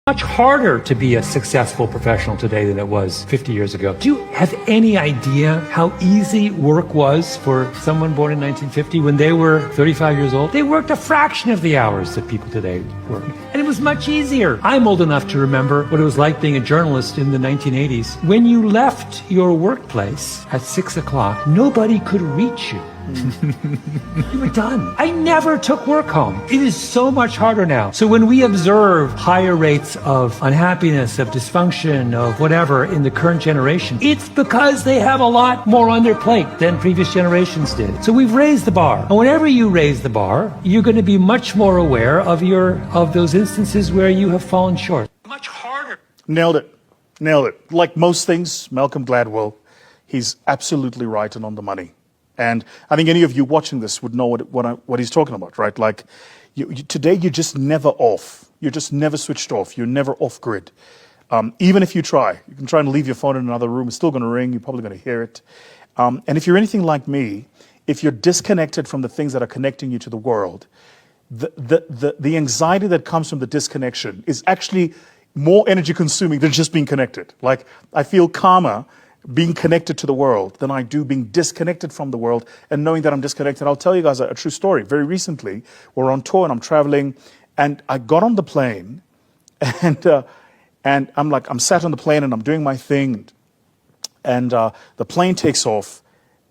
Much harder to be a successful professional today than it was 50 years ago. Do you have any idea how easy work was for someone born in 1950 when they were 35 years old? They worked a fraction of the hours that people today work. And it was much easier. I'm old enough to remember what it was like being a journalist in the 1980s. When you left your workplace at 6 o'clock, nobody could reach you. You were done. I never took work home. It is so much harder now. So when we observe higher rates of unhappiness, of dysfunction, of whatever in the current generation, it's because they have a lot more on their plate than previous generations did. So we've raised the bar. And whenever you raise the bar, you're going to be much more aware of those instances where you have fallen short. Much harder. Nailed it. Nailed it. Like most things, Malcolm Gladwell, he's absolutely right and on the money. And I think any of you watching this would know what he's talking about, right? Like, today you're just never off. You're just never switched off. You're never off grid. Even if you try. You can try and leave your phone in another room. It's still going to ring. You're probably going to hear it. And if you're anything like me, if you're disconnected from the things that are connecting you to the world, the anxiety that comes from the disconnection is actually more energy consuming than just being connected. Like, I feel calmer being connected to the world than I do being disconnected from the world and knowing that I'm disconnected. I'll tell you guys a true story. Very recently, we're on tour and I'm traveling, and I got on the plane, and I'm sat on the plane and I'm doing my thing, and the plane takes off,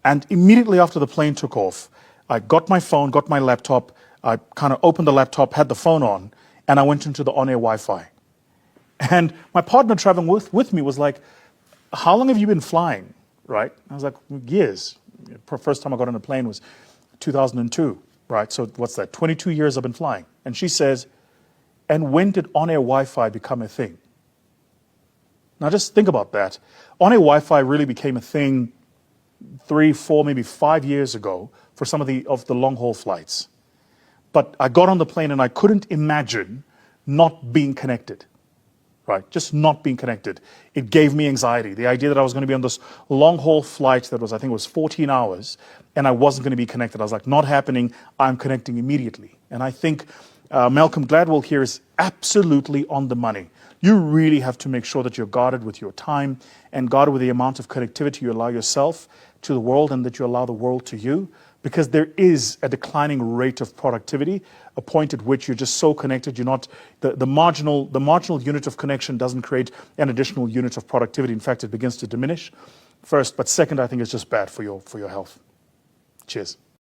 and immediately after the plane took off, I got my phone, got my laptop, I kind of opened the laptop, had the phone on, and I went into the on-air Wi-Fi. And my partner traveling with me was like, how long have you been flying, right? I was like, years. First time I got on a plane was 2002, right? So what's that? 22 years I've been flying. And she says, and when did on-air Wi-Fi become a thing? Now just think about that. On-air Wi-Fi really became a thing 3, 4, maybe 5 years ago for some of the long-haul flights. But I got on the plane and I couldn't imagine not being connected. Right, just not being connected. It gave me anxiety. The idea that I was going to be on this long-haul flight that was, I think it was 14 hours, and I wasn't going to be connected. I was like, not happening, I'm connecting immediately. And I think Malcolm Gladwell here is absolutely on the money. You really have to make sure that you're guarded with your time and guarded with the amount of connectivity you allow yourself to the world and that you allow the world to you, because there is a declining rate of productivity, a point at which you're just so connected, you're not, the marginal unit of connection doesn't create an additional unit of productivity. In fact, it begins to diminish, first. But second, I think it's just bad for your health. Cheers.